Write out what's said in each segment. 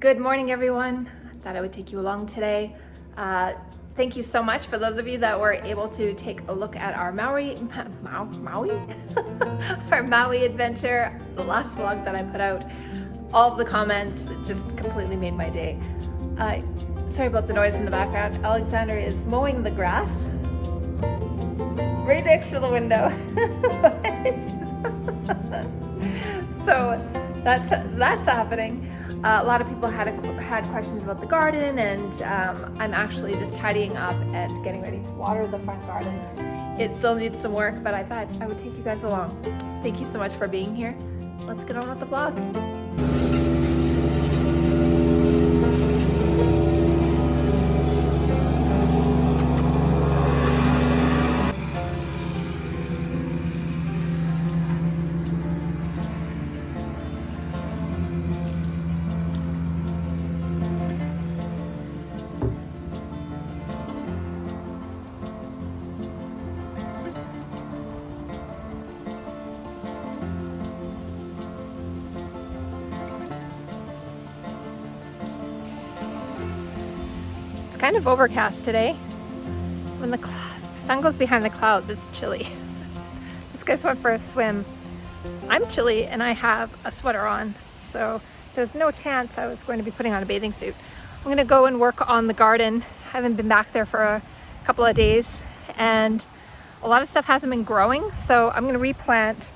Good morning, everyone. I thought I would take you along today. Thank you so much for those of you that were able to take a look at our Maui our Maui adventure, the last vlog that I put out. All of the comments just completely made my day. Sorry about the noise in the background. Alexander is mowing the grass right next to the window. So that's happening. A lot of people had questions about the garden, and I'm actually just tidying up and getting ready to water the front garden. It still needs some work, but I thought I would take you guys along. Thank you so much for being here. Let's get on with the vlog. Kind of overcast today. When the sun goes behind the clouds, it's chilly. This guy's went for a swim. I'm chilly and I have a sweater on, so there's no chance I was going to be putting on a bathing suit. I'm gonna go and work on the garden. I haven't been back there for a couple of days and a lot of stuff hasn't been growing, so I'm gonna replant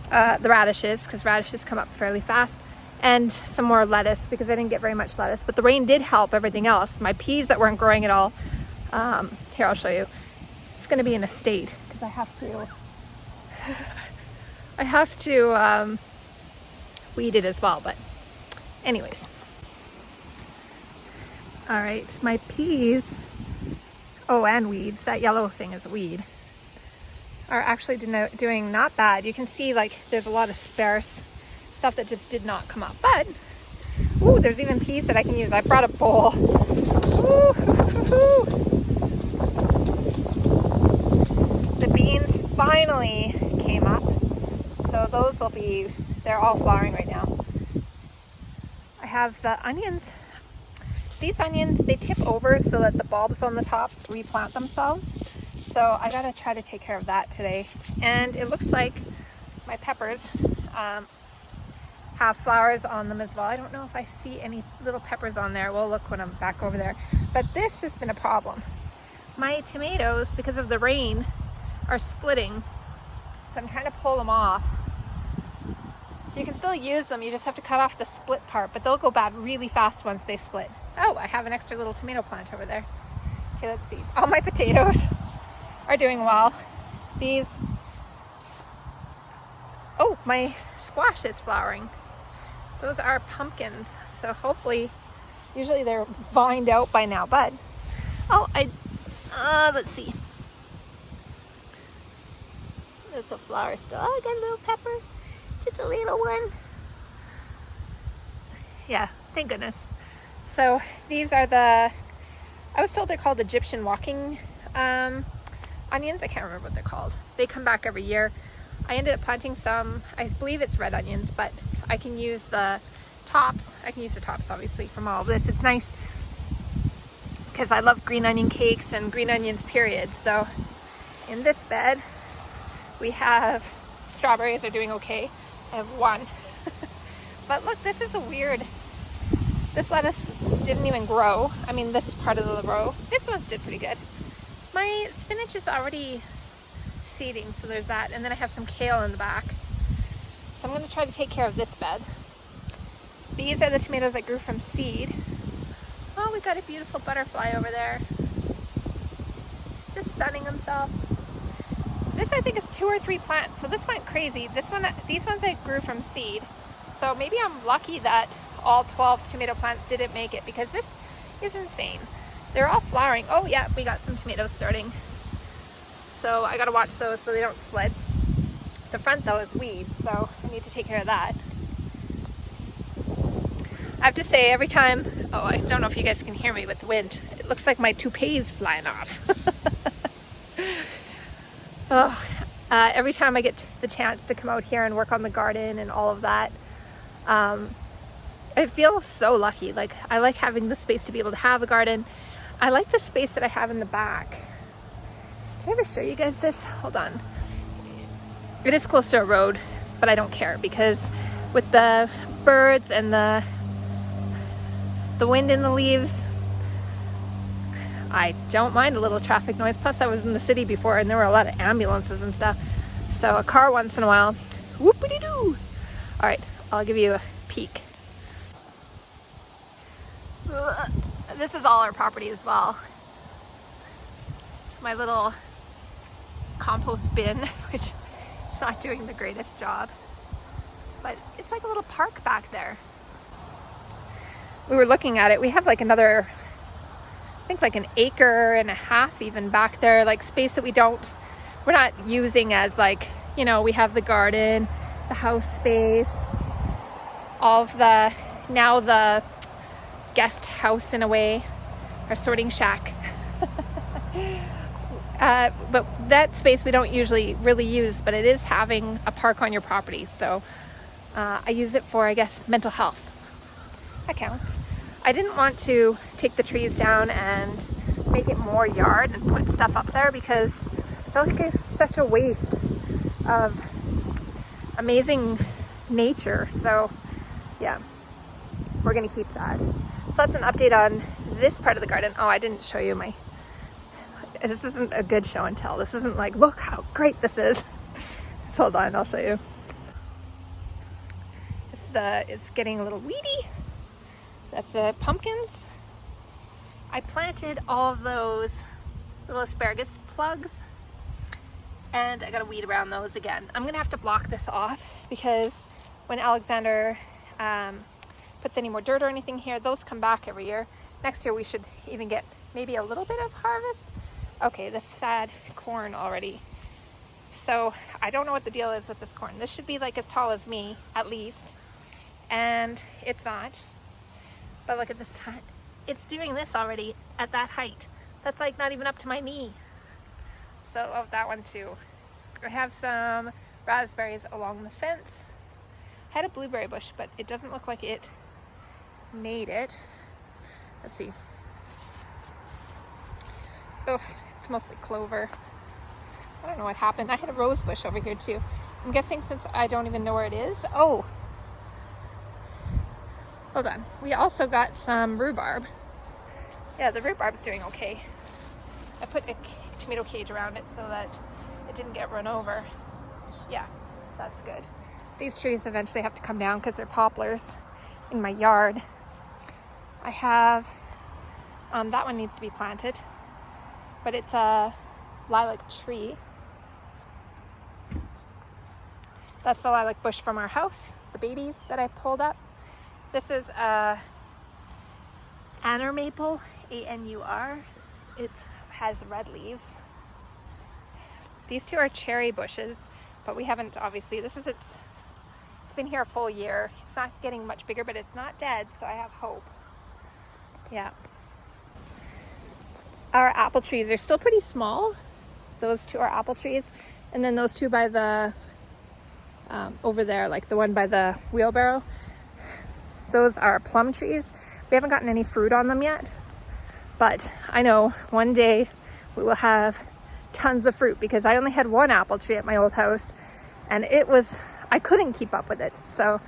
the radishes, because radishes come up fairly fast, and some more lettuce because I didn't get very much lettuce, but the rain did help everything else. My peas that weren't growing at all, here I'll show you. It's gonna be in a state because I have to weed it as well, but anyways. All right, my peas, oh, and weeds, that yellow thing is a weed, are actually doing not bad. You can see like there's a lot of sparse stuff that just did not come up, but ooh, there's even peas that I can use. I brought a bowl. Ooh. The beans finally came up, so those will be, they're all flowering right now. I have the onions. These onions, they tip over so that the bulbs on the top replant themselves, so I gotta try to take care of that today. And it looks like my peppers have flowers on them as well. I don't know if I see any little peppers on there. We'll look when I'm back over there. But this has been a problem. My tomatoes, because of the rain, are splitting. So I'm trying to pull them off. You can still use them, you just have to cut off the split part, but they'll go bad really fast once they split. Oh, I have an extra little tomato plant over there. Okay, let's see. All my potatoes are doing well. These, oh, my squash is flowering. Those are pumpkins, so hopefully, usually they're vined out by now, but oh, let's see. There's a flower still. Oh, I got a little pepper, just a little one. Yeah, thank goodness. So these are I was told they're called Egyptian walking onions. I can't remember what they're called. They come back every year. I ended up planting some, I believe it's red onions, but I can use the tops. I can use the tops obviously from all of this. It's nice because I love green onion cakes and green onions period. So in this bed we have strawberries are doing okay. I have one. But look, this is a weird, this lettuce didn't even grow. I mean, this part of the row. This one's did pretty good. My spinach is already seeding, so there's that, and then I have some kale in the back, so I'm going to try to take care of this bed. These are the tomatoes that grew from seed. Oh, we got a beautiful butterfly over there. He's just sunning himself. This I think is 2 or 3 plants, so this went crazy. These ones I grew from seed, so maybe I'm lucky that all 12 tomato plants didn't make it, because this is insane. They're all flowering. Oh yeah, we got some tomatoes starting. So I gotta watch those so they don't split. The front though is weeds, so I need to take care of that. I have to say, every time, oh, I don't know if you guys can hear me with the wind. It looks like my toupee is flying off. Oh, every time I get the chance to come out here and work on the garden and all of that, I feel so lucky. Like, I like having the space to be able to have a garden. I like the space that I have in the back. Can I ever show you guys this? Hold on. It is close to a road, but I don't care because with the birds and the wind in the leaves, I don't mind a little traffic noise. Plus I was in the city before and there were a lot of ambulances and stuff. So a car once in a while, whoopity-doo. All right, I'll give you a peek. This is all our property as well. It's my little compost bin, which is not doing the greatest job. But it's like a little park back there. We were looking at it. We have like another, I think like an acre and a half even back there, like space that we're not using as like, you know, we have the garden, the house space, all of now the guest house in a way, our sorting shack. But that space we don't usually really use, but it is having a park on your property. So I use it for, I guess, mental health. That counts. I didn't want to take the trees down and make it more yard and put stuff up there because I felt like it's such a waste of amazing nature. So yeah, we're gonna keep that. So that's an update on this part of the garden. Oh, I didn't show you this isn't a good show and tell. This isn't like, look how great this is. Just hold on, I'll show you. It's getting a little weedy. That's the pumpkins. I planted all of those little asparagus plugs and I gotta weed around those again. I'm gonna have to block this off because when Alexander puts any more dirt or anything here, those come back every year. Next year we should even get maybe a little bit of harvest. Okay, this sad corn already. So I don't know what the deal is with this corn. This should be like as tall as me at least, and it's not. But look at this time. It's doing this already at that height. That's like not even up to my knee. So, oh, that one too. I have some raspberries along the fence. I had a blueberry bush, but it doesn't look like it made it. Let's see. Oh, it's mostly clover. I don't know what happened. I had a rose bush over here too. I'm guessing since I don't even know where it is. Oh, hold on. We also got some rhubarb. Yeah, the rhubarb's doing okay. I put a tomato cage around it so that it didn't get run over. Yeah, that's good. These trees eventually have to come down because they're poplars in my yard. I have, that one needs to be planted, but it's a lilac tree. That's the lilac bush from our house, the babies that I pulled up. This is a anur maple, A-N-U-R. It has red leaves. These two are cherry bushes, but we haven't obviously, it's been here a full year. It's not getting much bigger, but it's not dead, so I have hope. Yeah. Our apple trees are still pretty small. Those two are apple trees. And then those two by the, over there, like the one by the wheelbarrow, those are plum trees. We haven't gotten any fruit on them yet, but I know one day we will have tons of fruit because I only had one apple tree at my old house and I couldn't keep up with it. So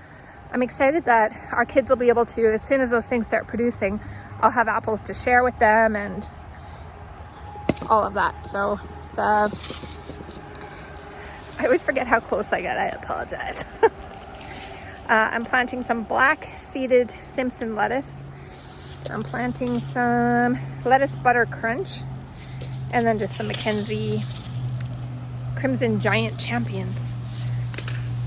I'm excited that our kids will be able to, as soon as those things start producing, I'll have apples to share with them and all of that. So I always forget how close I get. I apologize. I'm planting some black seeded Simpson lettuce. I'm planting some lettuce butter crunch and then just some Mackenzie Crimson Giant Champions.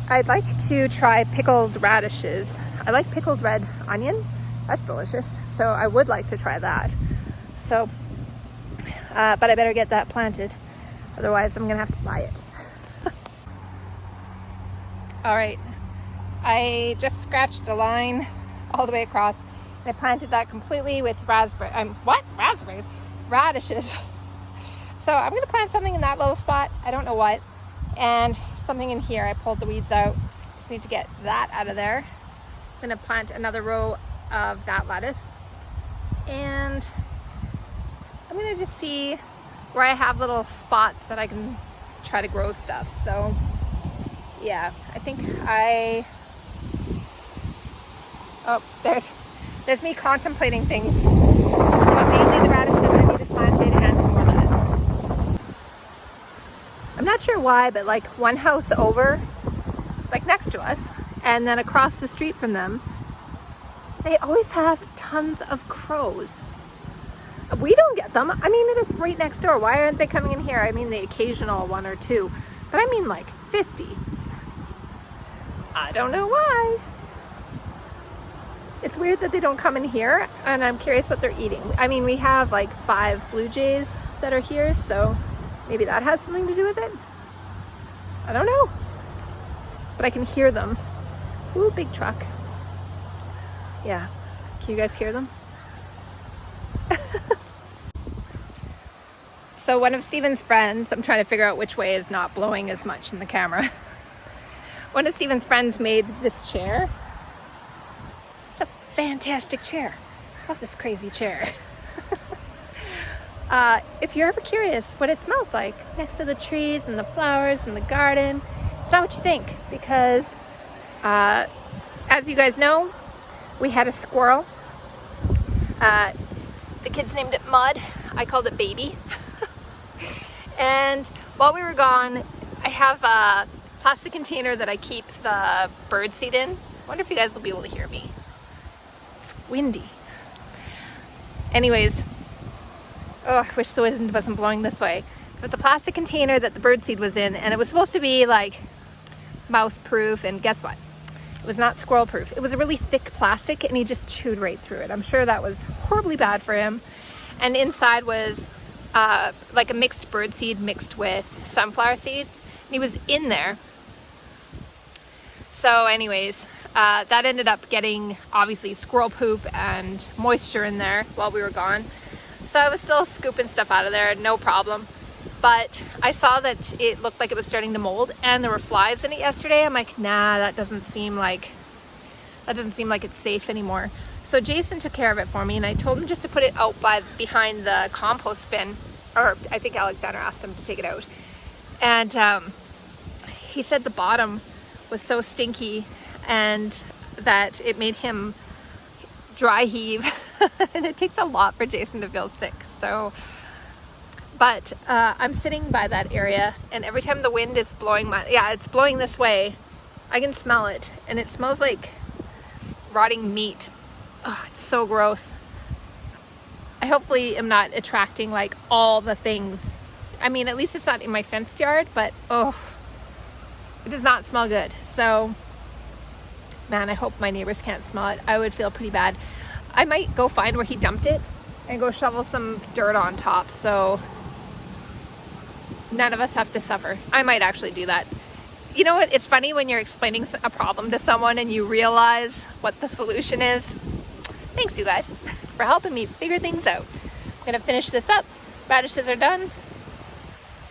I'd like to try pickled radishes. I like pickled red onion. That's delicious. So I would like to try that. So, but I better get that planted. Otherwise I'm gonna have to buy it. All right, I just scratched a line all the way across. I planted that completely with raspberries? Radishes. So I'm gonna plant something in that little spot. I don't know what. And something in here. I pulled the weeds out. Just need to get that out of there. I'm gonna plant another row of that lettuce, and I'm gonna just see where I have little spots that I can try to grow stuff. So yeah, I think oh, there's me contemplating things, but mainly the radishes I needed planted and some more lettuce. I'm not sure why, but like one house over, like next to us, and then across the street from them, they always have tons of crows. We don't get them. I mean, it is right next door. Why aren't they coming in here? I mean, the occasional one or two, but I mean like 50. I don't know why. It's weird that they don't come in here, and I'm curious what they're eating. I mean, we have like 5 blue jays that are here, so maybe that has something to do with it. I don't know, but I can hear them. Ooh, big truck. Yeah, can you guys hear them? So one of Steven's friends, I'm trying to figure out which way is not blowing as much in the camera. One of Steven's friends made this chair. It's a fantastic chair. I love this crazy chair. If you're ever curious what it smells like next to the trees and the flowers and the garden, it's not what you think, because as you guys know, we had a squirrel. The kids named it Mud. I called it Baby. And while we were gone, I have a plastic container that I keep the bird seed in. I wonder if you guys will be able to hear me. It's windy. Anyways, oh, I wish the wind wasn't blowing this way. It was a plastic container that the bird seed was in, and it was supposed to be like mouse proof, and guess what? It was not squirrel proof. It was a really thick plastic, and he just chewed right through it. I'm sure that was horribly bad for him. And inside was like a mixed bird seed mixed with sunflower seeds. And he was in there. So anyways, that ended up getting obviously squirrel poop and moisture in there while we were gone. So I was still scooping stuff out of there, no problem. But I saw that it looked like it was starting to mold, and there were flies in it yesterday. I'm like, nah, that doesn't seem like it's safe anymore. So Jason took care of it for me, and I told him just to put it out behind the compost bin, or I think Alexander asked him to take it out. And he said the bottom was so stinky and that it made him dry heave. And it takes a lot for Jason to feel sick. So, but I'm sitting by that area, and every time the wind is blowing it's blowing this way, I can smell it, and it smells like rotting meat. Oh, it's so gross. I hopefully am not attracting like all the things. I mean, at least it's not in my fenced yard, but oh, it does not smell good. So, man, I hope my neighbors can't smell it. I would feel pretty bad. I might go find where he dumped it and go shovel some dirt on top, so none of us have to suffer. I might actually do that. You know what? It's funny when you're explaining a problem to someone and you realize what the solution is. Thanks, you guys, for helping me figure things out. I'm gonna finish this up. Radishes are done.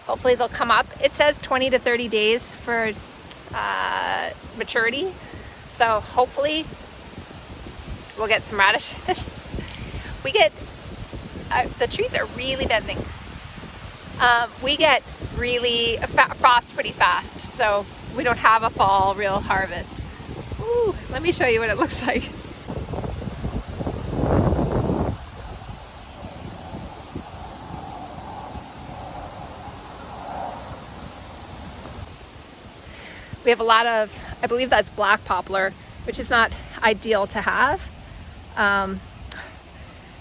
Hopefully they'll come up. It says 20 to 30 days for maturity. So hopefully we'll get some radishes. We get, the trees are really bending. We get really frost pretty fast, so we don't have a fall real harvest. Ooh, let me show you what it looks like. We have a lot of, I believe that's black poplar, which is not ideal to have.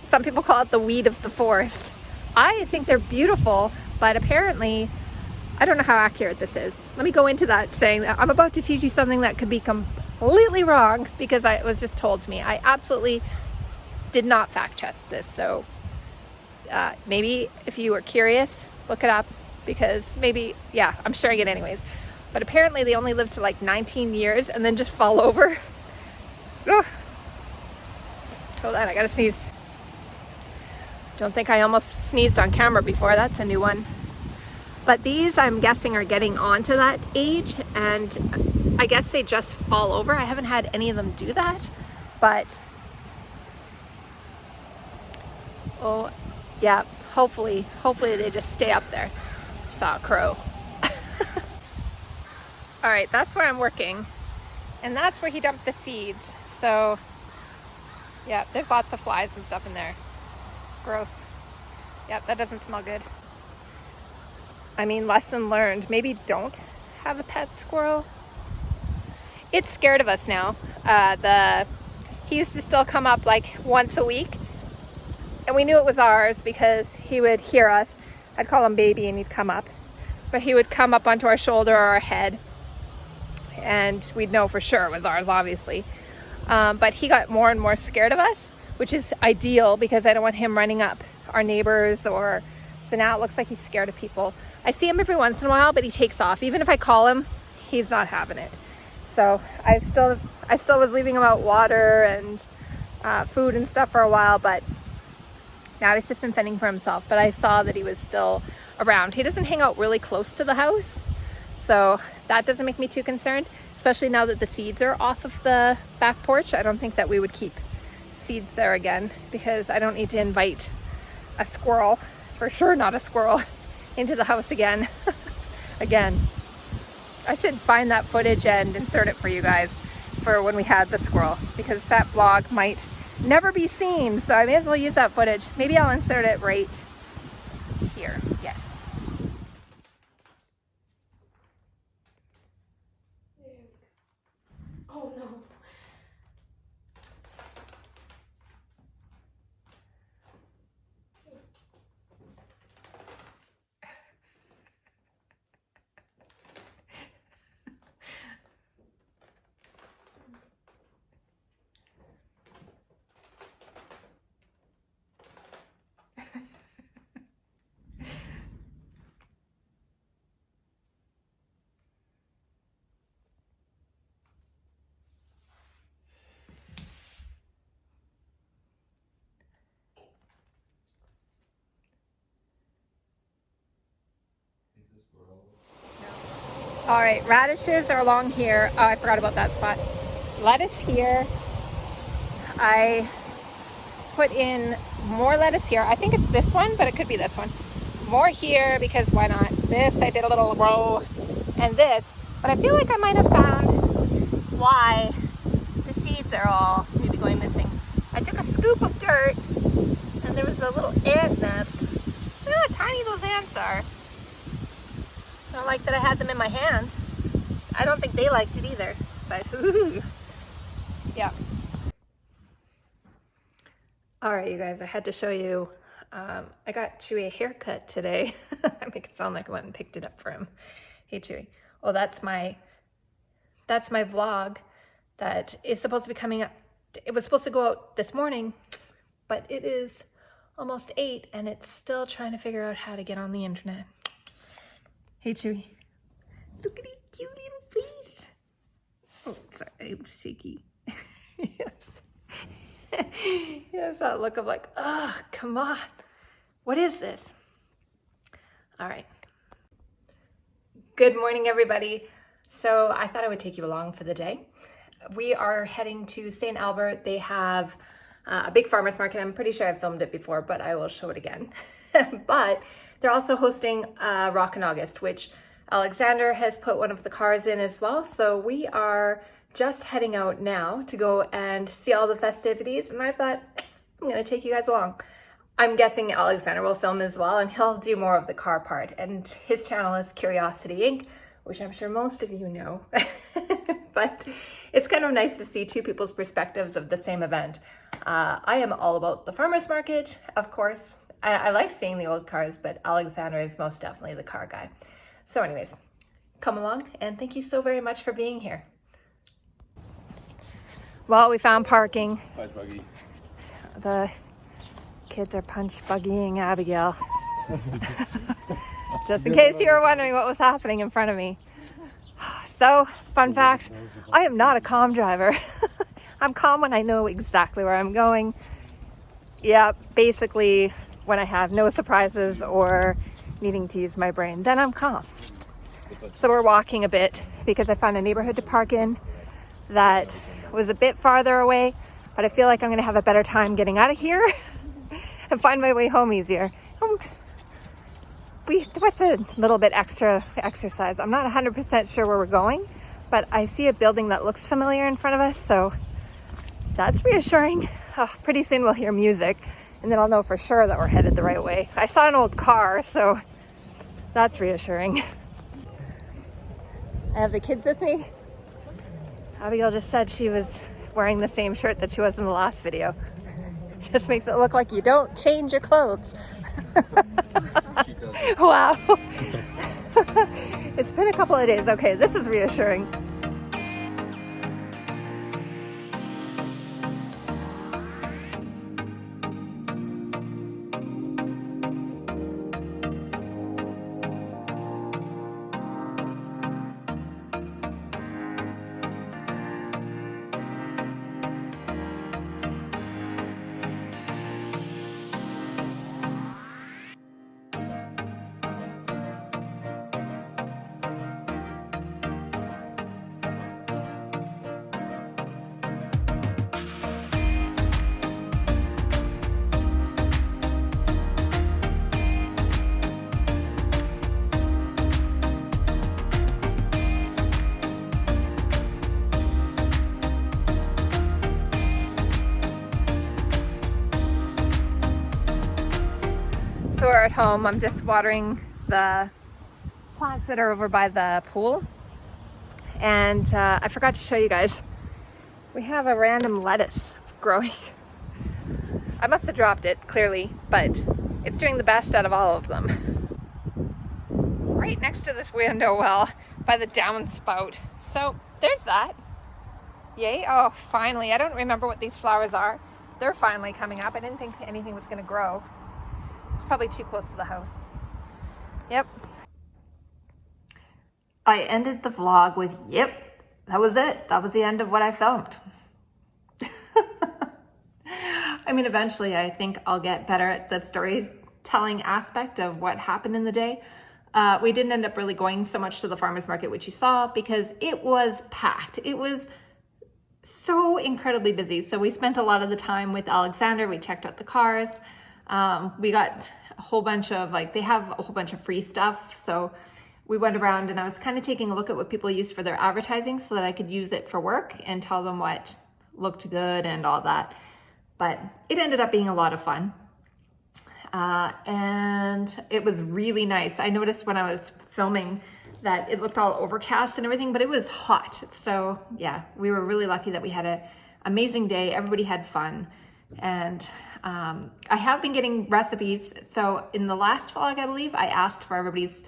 Some people call it the weed of the forest. I think they're beautiful, but apparently, I don't know how accurate this is. Let me go into that saying that I'm about to teach you something that could be completely wrong because it was just told to me. I absolutely did not fact check this. So maybe if you were curious, look it up, because maybe, yeah, I'm sharing it anyways. But apparently they only live to like 19 years and then just fall over. Oh. Hold on, I gotta sneeze. Don't think I almost sneezed on camera before. That's a new one. But these, I'm guessing, are getting onto that age, and I guess they just fall over. I haven't had any of them do that, but oh yeah, hopefully they just stay up there. Saw a crow. All right, that's where I'm working, and that's where he dumped the seeds. So yeah, there's lots of flies and stuff in there. Gross. Yep, that doesn't smell good. I mean, lesson learned. Maybe don't have a pet squirrel. It's scared of us now. He used to still come up like once a week, and we knew it was ours because he would hear us. I'd call him baby and he'd come up, but he would come up onto our shoulder or our head, and we'd know for sure it was ours, obviously. But he got more and more scared of us, which is ideal because I don't want him running up our neighbors, or so now it looks like he's scared of people. I see him every once in a while, but he takes off. Even if I call him, he's not having it. So I still was leaving him out water and food and stuff for a while, but now he's just been fending for himself. But I saw that he was still around. He doesn't hang out really close to the house, so that doesn't make me too concerned, especially now that the seeds are off of the back porch. I don't think that we would keep seeds there again, because I don't need to invite a squirrel, for sure not a squirrel, into the house again. Again. I should find that footage and insert it for you guys for when we had the squirrel, because that vlog might never be seen, so I may as well use that footage. Maybe I'll insert it right here. Yes. Oh no. All right, radishes are along here. Oh, I forgot about that spot. Lettuce here. I put in more lettuce here. I think it's this one, but it could be this one. More here, because why not? This, I did a little row, and this. But I feel like I might have found why the seeds are all maybe going missing. I took a scoop of dirt, and there was a little ant nest. Look how tiny those ants are. I don't like that I had them in my hand. I don't think they liked it either, but ooh. Yeah. All right, you guys, I had to show you. I got Chewy a haircut today. I make it sound like I went and picked it up for him. Hey, Chewy. Well, that's my vlog that is supposed to be coming up. It was supposed to go out this morning, but it is almost 8 and it's still trying to figure out how to get on the internet. Hey, Chewy. Look at his cute little face. Oh, sorry, I'm shaky. Yes. He has that look of like, oh, come on. What is this? All right. Good morning, everybody. So I thought I would take you along for the day. We are heading to St. Albert. They have a big farmer's market. I'm pretty sure I've filmed it before, but I will show it again. But they're also hosting Rock in August, which Alexander has put one of the cars in as well. So we are just heading out now to go and see all the festivities. And I thought, I'm going to take you guys along. I'm guessing Alexander will film as well, and he'll do more of the car part. And his channel is Curiosity Inc., which I'm sure most of you know. But it's kind of nice to see two people's perspectives of the same event. I am all about the farmer's market, of course. I like seeing the old cars, but Alexander is most definitely the car guy. So anyways, come along, and thank you so very much for being here. Well, we found parking. Hi, Buggy. The kids are punch buggying Abigail. Just in case you were wondering what was happening in front of me. So, fun fact, I am not a calm driver. I'm calm when I know exactly where I'm going. Yeah, basically when I have no surprises or needing to use my brain, then I'm calm. So we're walking a bit because I found a neighborhood to park in that was a bit farther away, but I feel like I'm gonna have a better time getting out of here and find my way home easier. What's a little bit extra exercise? I'm not 100% sure where we're going, but I see a building that looks familiar in front of us, so that's reassuring. Oh, pretty soon we'll hear music, and then I'll know for sure that we're headed the right way. I saw an old car, so that's reassuring. I have the kids with me. Abigail just said she was wearing the same shirt that she was in the last video. Just makes it look like you don't change your clothes. She does. Wow. It's been a couple of days. Okay, this is reassuring. So we're at home. I'm just watering the plants that are over by the pool. And I forgot to show you guys. We have a random lettuce growing. I must have dropped it, clearly, but it's doing the best out of all of them. Right next to this window well by the downspout. So there's that. Yay. Oh, finally. I don't remember what these flowers are. They're finally coming up. I didn't think anything was going to grow. It's probably too close to the house. Yep. I ended the vlog with, yep, that was it. That was the end of what I filmed. I mean, eventually I think I'll get better at the storytelling aspect of what happened in the day. We didn't end up really going so much to the farmer's market, which you saw, because it was packed. It was so incredibly busy. So we spent a lot of the time with Alexander. We checked out the cars. We got a whole bunch of, they have a whole bunch of free stuff. So we went around and I was kind of taking a look at what people use for their advertising so that I could use it for work and tell them what looked good and all that. But it ended up being a lot of fun. And it was really nice. I noticed when I was filming that it looked all overcast and everything, but it was hot. So yeah, we were really lucky that we had an amazing day. Everybody had fun. And I have been getting recipes. So in the last vlog, I believe, I asked for everybody's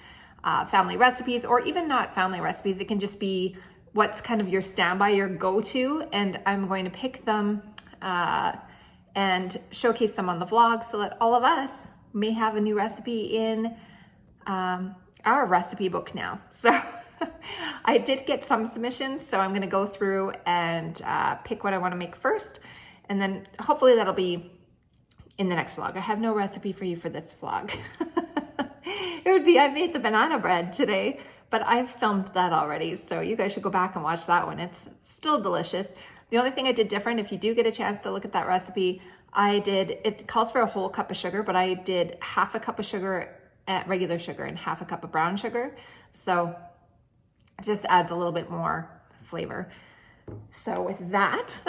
family recipes, or even not family recipes. It can just be what's kind of your standby, your go-to, and I'm going to pick them and showcase them on the vlog so that all of us may have a new recipe in our recipe book now. So I did get some submissions, so I'm going to go through and pick what I want to make first, and then hopefully that'll be in the next vlog. I have no recipe for you for this vlog. It would be, I made the banana bread today, but I've filmed that already, so you guys should go back and watch that one. It's still delicious. The only thing I did different, if you do get a chance to look at that recipe, it calls for a whole cup of sugar, but I did half a cup of sugar, regular sugar, and half a cup of brown sugar. So it just adds a little bit more flavor. So with that,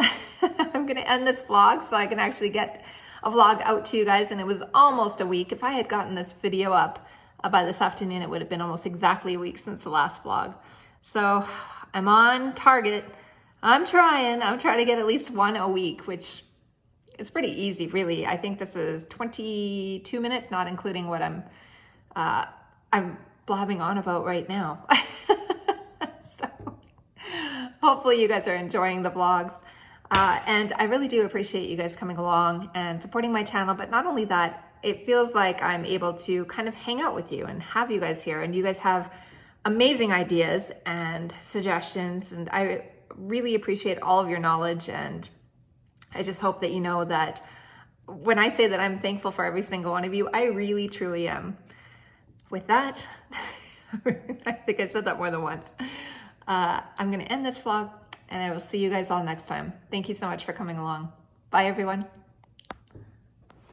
I'm gonna end this vlog so I can actually get a vlog out to you guys. And it was almost a week. If I had gotten this video up by this afternoon, it would have been almost exactly a week since the last vlog. So I'm on target. I'm trying to get at least one a week, which is pretty easy, really. I think this is 22 minutes, not including what I'm blabbing on about right now. So hopefully you guys are enjoying the vlogs. And I really do appreciate you guys coming along and supporting my channel. But not only that, it feels like I'm able to kind of hang out with you and have you guys here. And you guys have amazing ideas and suggestions. And I really appreciate all of your knowledge. And I just hope that you know that when I say that I'm thankful for every single one of you, I really, truly am. With that, I think I said that more than once. I'm going to end this vlog, and I will see you guys all next time. Thank you so much for coming along. Bye, everyone.